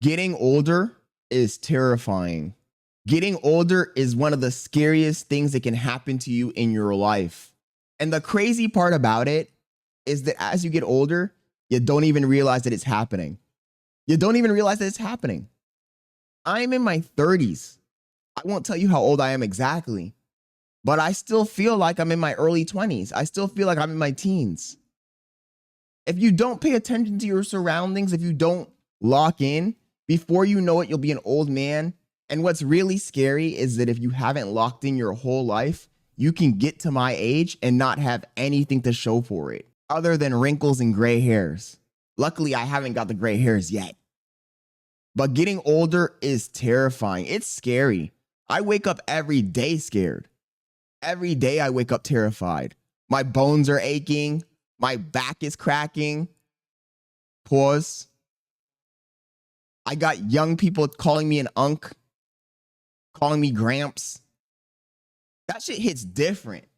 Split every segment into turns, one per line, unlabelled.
Getting older is terrifying. Getting older is one of the scariest things that can happen to you in your life. And the crazy part about it is that as you get older, you don't even realize that it's happening. You don't even realize that it's happening. I'm in my 30s. I won't tell you how old I am exactly, but I still feel like I'm in my early 20s. I still feel like I'm in my teens. If you don't pay attention to your surroundings, if you don't lock in, before you know it, you'll be an old man. And what's really scary is that if you haven't locked in your whole life, you can get to my age and not have anything to show for it other than wrinkles and gray hairs. Luckily, I haven't got the gray hairs yet. But getting older is terrifying. It's scary. I wake up every day scared. Every day I wake up terrified. My bones are aching. My back is cracking. Pause. I got young people calling me an unk, calling me gramps. That shit hits different.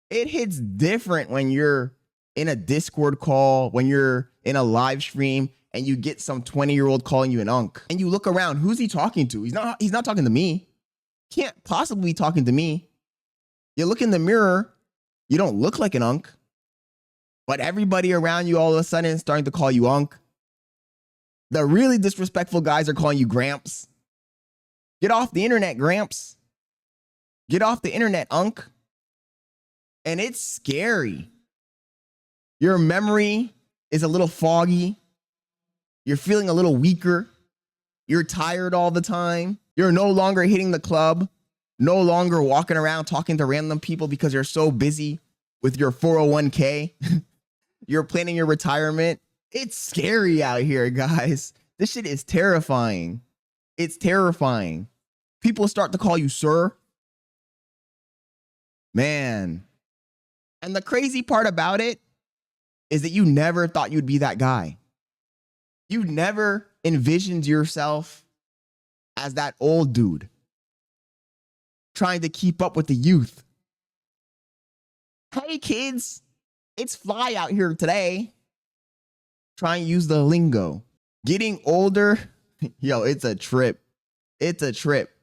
It hits different when you're in a Discord call, when you're in a live stream, and you get some 20-year-old calling you an unk. And you look around, who's he talking to? He's not talking to me. Can't possibly be talking to me. You look in the mirror, you don't look like an unk. But everybody around you all of a sudden is starting to call you unk. The really disrespectful guys are calling you gramps. Get off the internet, gramps. Get off the internet, unk. And it's scary. Your memory is a little foggy. You're feeling a little weaker. You're tired all the time. You're no longer hitting the club. No longer walking around talking to random people because you're so busy with your 401k. You're planning your retirement. It's scary out here, guys. This shit is terrifying. It's terrifying. People start to call you sir. Man. And the crazy part about it is that you never thought you'd be that guy. You never envisioned yourself as that old dude trying to keep up with the youth. Hey kids, it's fly out here today. Try and use the lingo. Getting older, yo, it's a trip. It's a trip.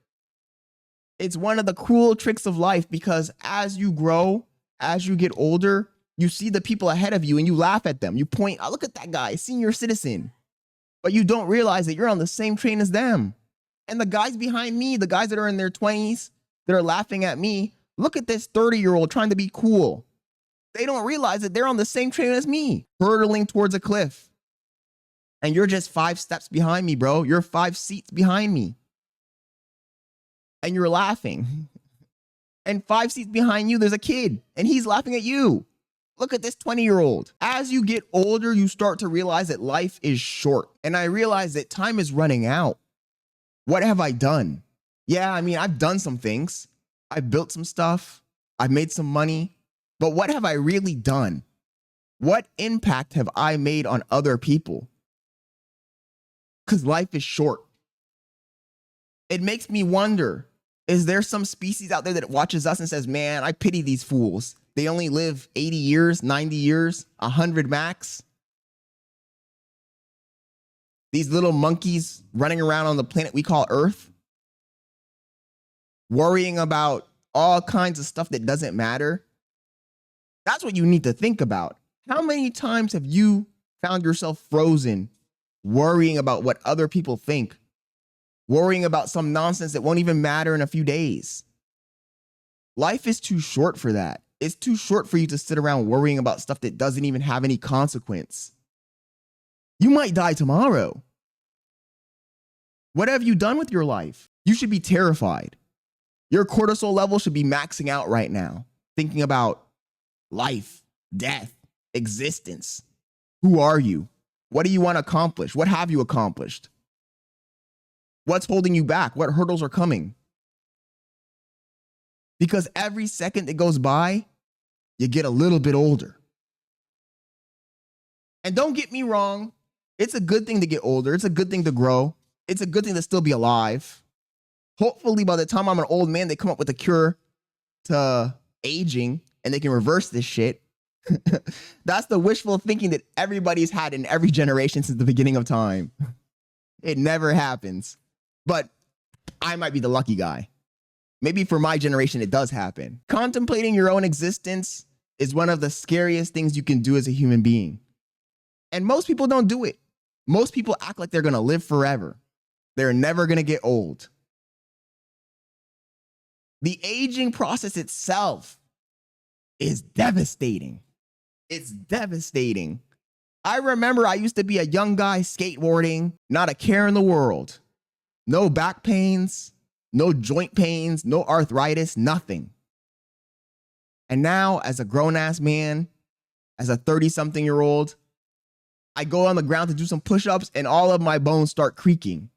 It's one of the cruel tricks of life because as you grow, as you get older, you see the people ahead of you and you laugh at them. You point, oh, look at that guy, senior citizen. But you don't realize that you're on the same train as them. And the guys behind me, the guys that are in their 20s, that are laughing at me, look at this 30-year-old trying to be cool. They don't realize that they're on the same train as me, hurtling towards a cliff. And you're just 5 steps behind me, bro. You're 5 seats behind me. And you're laughing. And 5 seats behind you, there's a kid, and he's laughing at you. Look at this 20-year-old. As you get older, you start to realize that life is short. And I realize that time is running out. What have I done? Yeah, I mean, I've done some things. I've built some stuff. I've made some money. But what have I really done? What impact have I made on other people? Because life is short. It makes me wonder, is there some species out there that watches us and says, man, I pity these fools. They only live 80 years, 90 years, 100 max. These little monkeys running around on the planet we call Earth, worrying about all kinds of stuff that doesn't matter. That's what you need to think about. How many times have you found yourself frozen, worrying about what other people think, worrying about some nonsense that won't even matter in a few days? Life is too short for that. It's too short for you to sit around worrying about stuff that doesn't even have any consequence. You might die tomorrow. What have you done with your life? You should be terrified. Your cortisol level should be maxing out right now, thinking about life, death, existence. Who are you? What do you want to accomplish? What have you accomplished? What's holding you back? What hurdles are coming? Because every second that goes by, you get a little bit older. And don't get me wrong, it's a good thing to get older. It's a good thing to grow. It's a good thing to still be alive. Hopefully by the time I'm an old man, they come up with a cure to aging and they can reverse this shit. That's the wishful thinking that everybody's had in every generation since the beginning of time. It never happens. But I might be the lucky guy. Maybe for my generation, it does happen. Contemplating your own existence is one of the scariest things you can do as a human being. And most people don't do it. Most people act like they're going to live forever. They're never going to get old. The aging process itself is devastating. It's devastating. I remember I used to be a young guy skateboarding, not a care in the world. No back pains, no joint pains, no arthritis, nothing. And now, as a grown-ass man, as a 30-something-year-old, I go on the ground to do some push-ups and all of my bones start creaking.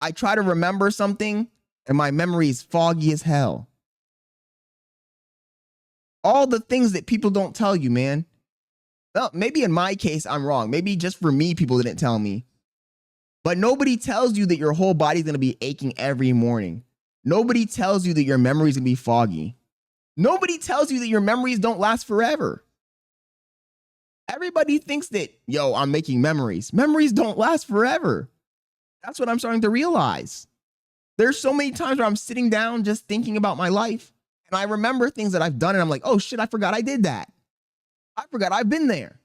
I try to remember something and my memory is foggy as hell. All the things that people don't tell you, man. Well, maybe in my case, I'm wrong. Maybe just for me, people didn't tell me. But nobody tells you that your whole body's going to be aching every morning. Nobody tells you that your memory's going to be foggy. Nobody tells you that your memories don't last forever. Everybody thinks that, yo, I'm making memories. Memories don't last forever. That's what I'm starting to realize. There's so many times where I'm sitting down just thinking about my life, and I remember things that I've done, and I'm like, oh shit, I forgot I did that. I forgot I've been there.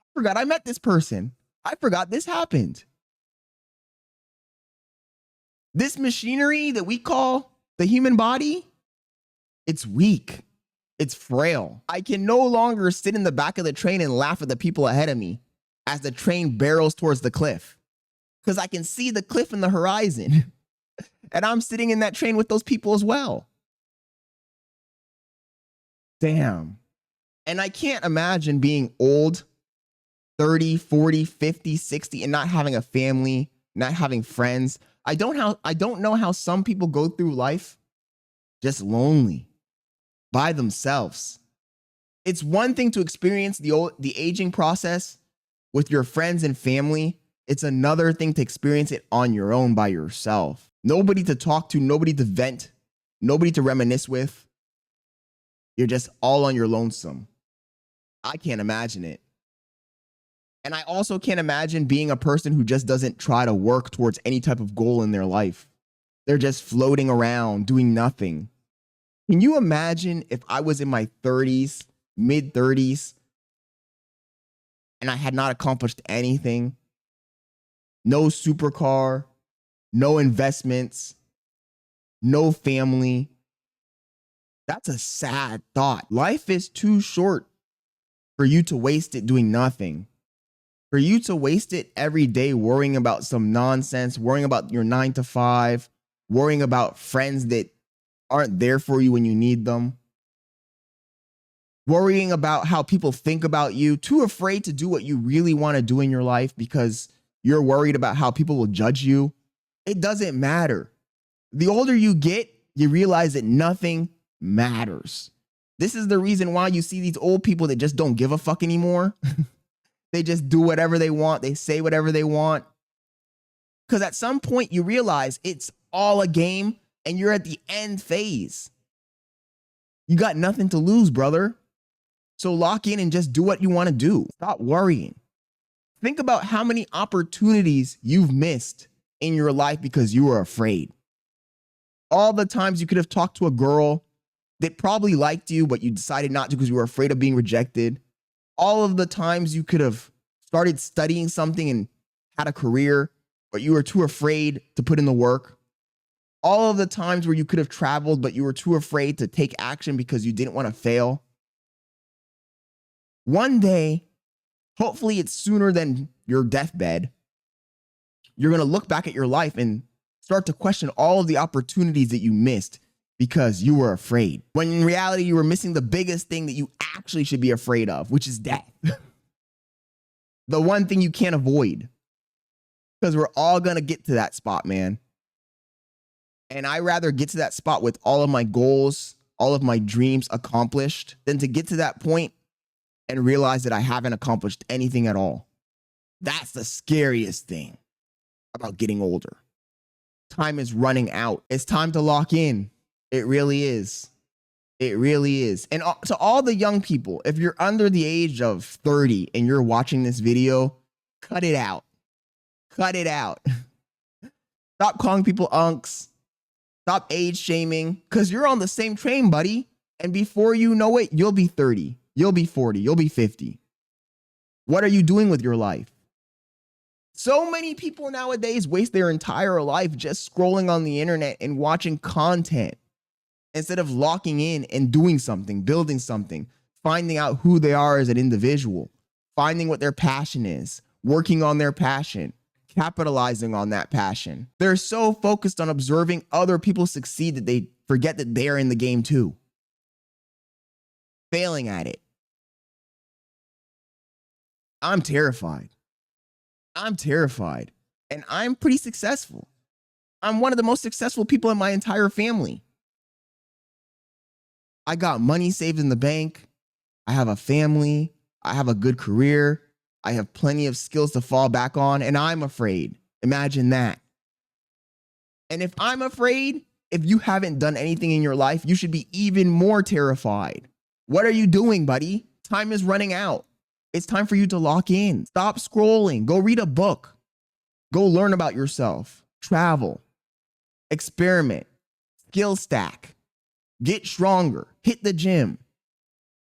I forgot I met this person. I forgot this happened. This machinery that we call the human body, it's weak. It's frail. I can no longer sit in the back of the train and laugh at the people ahead of me as the train barrels towards the cliff, because I can see the cliff in the horizon. And I'm sitting in that train with those people as well. Damn. And I can't imagine being old, 30, 40, 50, 60, and not having a family, not having friends. I don't know how some people go through life just lonely, by themselves. It's one thing to experience the aging process with your friends and family. It's another thing to experience it on your own by yourself. Nobody to talk to, nobody to vent, nobody to reminisce with. You're just all on your lonesome. I can't imagine it. And I also can't imagine being a person who just doesn't try to work towards any type of goal in their life. They're just floating around, doing nothing. Can you imagine if I was in my 30s, mid 30s, and I had not accomplished anything? No supercar, no investments, no family. That's a sad thought. Life is too short for you to waste it doing nothing. For you to waste it every day worrying about some nonsense, worrying about your 9 to 5, worrying about friends that aren't there for you when you need them, worrying about how people think about you, too afraid to do what you really want to do in your life because you're worried about how people will judge you. It doesn't matter. The older you get, you realize that nothing matters. This is the reason why you see these old people that just don't give a fuck anymore. They just do whatever they want. They say whatever they want. Because at some point you realize it's all a game and you're at the end phase. You got nothing to lose, brother. So lock in and just do what you want to do. Stop worrying. Think about how many opportunities you've missed in your life because you were afraid. All the times you could have talked to a girl that probably liked you, but you decided not to because you were afraid of being rejected. All of the times you could have started studying something and had a career, but you were too afraid to put in the work. All of the times where you could have traveled, but you were too afraid to take action because you didn't want to fail. One day, hopefully it's sooner than your deathbed, you're going to look back at your life and start to question all of the opportunities that you missed because you were afraid. When in reality, you were missing the biggest thing that you actually should be afraid of, which is death. The one thing you can't avoid. Because we're all going to get to that spot, man. And I'd rather get to that spot with all of my goals, all of my dreams accomplished, than to get to that point and realize that I haven't accomplished anything at all. That's the scariest thing about getting older. Time is running out. It's time to lock in. It really is. It really is. And to all the young people, if you're under the age of 30 and you're watching this video, cut it out. Cut it out. Stop calling people unks. Stop age shaming, because you're on the same train, buddy. And before you know it, you'll be 30, you'll be 40, you'll be 50. What are you doing with your life? So many people nowadays waste their entire life just scrolling on the internet and watching content instead of locking in and doing something, building something, finding out who they are as an individual, finding what their passion is, working on their passion, capitalizing on that passion. They're so focused on observing other people succeed that they forget that they're in the game too, failing at it. I'm terrified. I'm terrified. And I'm pretty successful. I'm one of the most successful people in my entire family. I got money saved in the bank. I have a family. I have a good career. I have plenty of skills to fall back on, and I'm afraid. Imagine that. And if I'm afraid, if you haven't done anything in your life, you should be even more terrified. What are you doing, buddy? Time is running out. It's time for you to lock in. Stop scrolling. Go read a book. Go learn about yourself. Travel. Experiment. Skill stack. Get stronger. Hit the gym.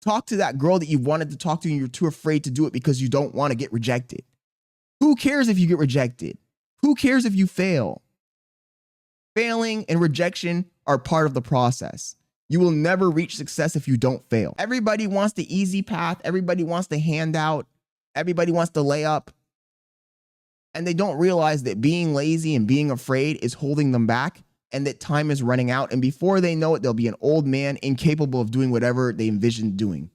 Talk to that girl that you wanted to talk to and you're too afraid to do it because you don't want to get rejected. Who cares if you get rejected? Who cares if you fail? Failing and rejection are part of the process. You will never reach success if you don't fail. Everybody wants the easy path. Everybody wants the handout. Everybody wants the layup. And they don't realize that being lazy and being afraid is holding them back and that time is running out. And before they know it, they'll be an old man incapable of doing whatever they envisioned doing.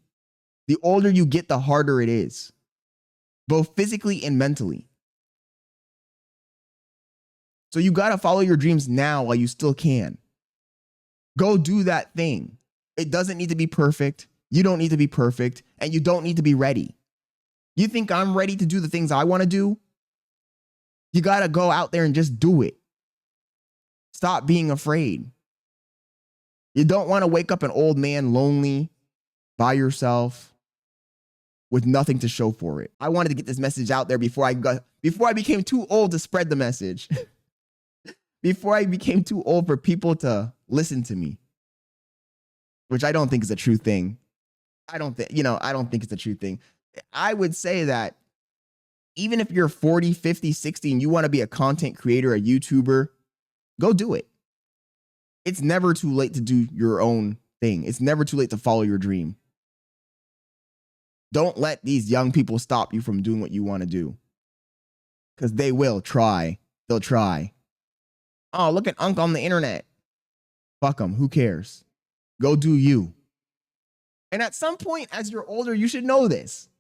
The older you get, the harder it is, both physically and mentally. So you got to follow your dreams now while you still can. Go do that thing. It doesn't need to be perfect. You don't need to be perfect, and you don't need to be ready. You think I'm ready to do the things I want to do? You got to go out there and just do it. Stop being afraid. You don't want to wake up an old man lonely by yourself with nothing to show for it. I wanted to get this message out there before I became too old to spread the message. Before I became too old for people to listen to me, which I don't think is a true thing. I don't think it's a true thing. I would say that even if you're 40, 50, 60, and you want to be a content creator, a YouTuber, go do it. It's never too late to do your own thing. It's never too late to follow your dream. Don't let these young people stop you from doing what you want to do. Because they will try. They'll try. Oh, look at Unc on the internet. Fuck them. Who cares? Go do you. And at some point, as you're older, you should know this.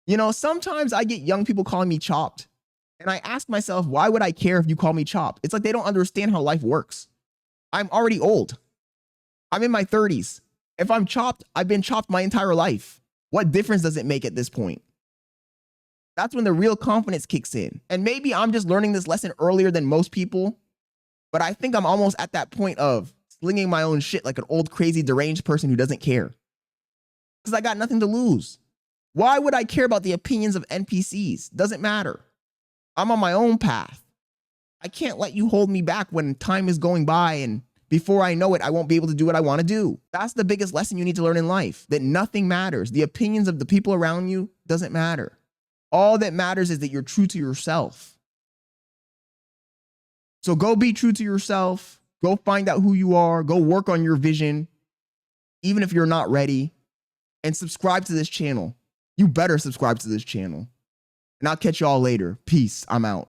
You know, sometimes I get young people calling me chopped. And I ask myself, why would I care if you call me chopped? It's like they don't understand how life works. I'm already old. I'm in my 30s. If I'm chopped, I've been chopped my entire life. What difference does it make at this point? That's when the real confidence kicks in. And maybe I'm just learning this lesson earlier than most people. But I think I'm almost at that point of slinging my own shit like an old, crazy, deranged person who doesn't care. Because I got nothing to lose. Why would I care about the opinions of NPCs? Doesn't matter. I'm on my own path. I can't let you hold me back when time is going by and before I know it, I won't be able to do what I want to do. That's the biggest lesson you need to learn in life, that nothing matters. The opinions of the people around you doesn't matter. All that matters is that you're true to yourself. So go be true to yourself. Go find out who you are. Go work on your vision, even if you're not ready. And subscribe to this channel. You better subscribe to this channel. And I'll catch y'all later. Peace. I'm out.